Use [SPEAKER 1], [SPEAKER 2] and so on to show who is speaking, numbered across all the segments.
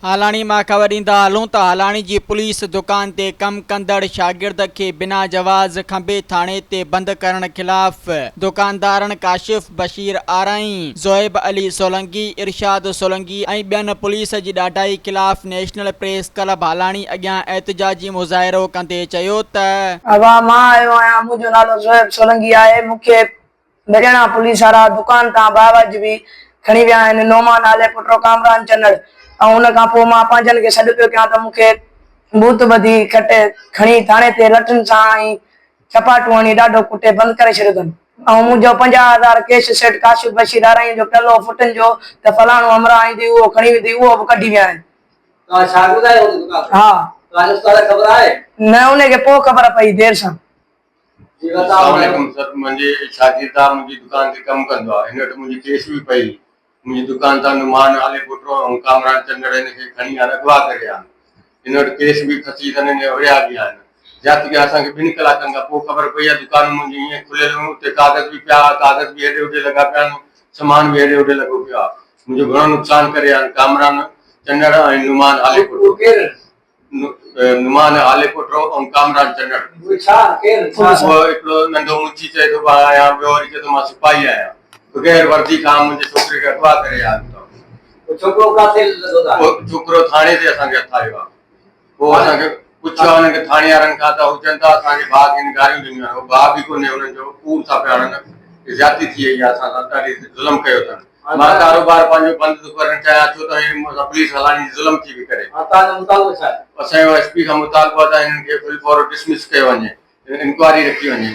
[SPEAKER 1] हालाणी मां ख़बर ॾींदा हलूं त हालाणी जी पुलिस दुकान ते कम कंदड़ शागिर्द खे बिना जवाज़ खंबे थाणे ते बंद करण खिलाफ़ दुकानदारनि काशिफ बशीर आराई, ज़ोएब अली सोलंकी, इरशाद सोलंकी ऐं ॿियनि पुलिस जी ॾाढाई खिलाफ़ नेशनल प्रेस क्लब हालाणी अॻियां एहतजाजी मुज़ाहिरो कंदे चयो त
[SPEAKER 2] मां आयो आहियां, मुंहिंजो नालो ज़ोएब सोलंकी आहे। मूंखे ॿ पुलिस वारा दुकान तां बावज बि खणी विया आहिनि। नोमान नाले पुटो कामरान चंदड़ ऐं उन खां पोइ मां पंहिंजनि खे सॾु पियो कयां त मूंखे बूत ॿधी खटे खणी थाणे ते लठुनि सां ऐं चपाटूं हणी ॾाढो कुटे बंदि करे छॾियो अथनि। ऐं मुंहिंजो 50,000 केस सेठ काशिफ बशीर आराई जो पियो फुटनि जो त फलाणो अमरा ईंदी उहो खणी वेंदी, उहो बि कढी विया आहिनि। हा न उनखे पोइ ख़बर पई देर सां।
[SPEAKER 3] मुंहिंजे शागिर्दा मुंहिंजी दुकान ते कमु कंदो आहे। हिन वटि मुंहिंजी केस बि पई। मुंहिंजी दुकान तां नुमान आले पुटो ऐं कामरान चंदड़ हिनखे खणी हाणे अगवा करे आहिनि। हिन वटि केस बि फसी अथनि, विया बि आहिनि। जाती की असांखे 2 कलाकनि खां पोइ ख़बर पई आहे दुकान मुंहिंजी ईअं खुलियल हुयूं, उते कागज़ बि पिया, कागज़ बि हेॾे होॾे लॻा पिया आहिनि, सामान बि हेॾे होॾे लॻो पियो आहे। मुंहिंजो घणो नुक़सानु करे आहिनि कामरान चंदड़ ऐं नुमान आले पुटो। नुमान आले पुटो ऐं कामरान चंदड़। उहो हिकिड़ो नंढो मुची चए थो मां आहियां, ॿियो वरी चए थो मां सिपाही आहियां। बग़ैर वर्दी खां मुंहिंजे छोकिरे खे अगवा करे आहिनि। छोकिरो थाणे ते असांखे हथायो आहे। पोइ असांखे पुछियो आहे हुनखे थाणे वारनि खां त हू चवनि था असांजे भाउ खे गारियूं ॾिनियूं आहिनि। भाउ बि कोन्हे हुननि जो, कूड़ था पिया हणनि। ज्यादती थी वई आहे, असां सां ॾाढी ज़ुल्म कयो अथनि। मां कारोबार पंहिंजो बंदि थो करणु चाहियां, छो त पुलिस हलाणी ज़ुल्म थी पई करे। असांजो एसपी खां मुतालबो आहे त हिननि खे फुल फॉर डिसमिस कयो वञे, इंक्वायरी रखी वञे।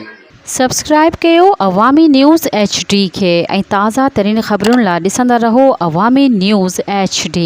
[SPEAKER 4] सब्सक्राइब कयो अवामी न्यूज़ HD खे ऐं ताज़ा तरीन ख़बरुनि लाइ ॾिसंदा रहो अवामी न्यूज़ HD।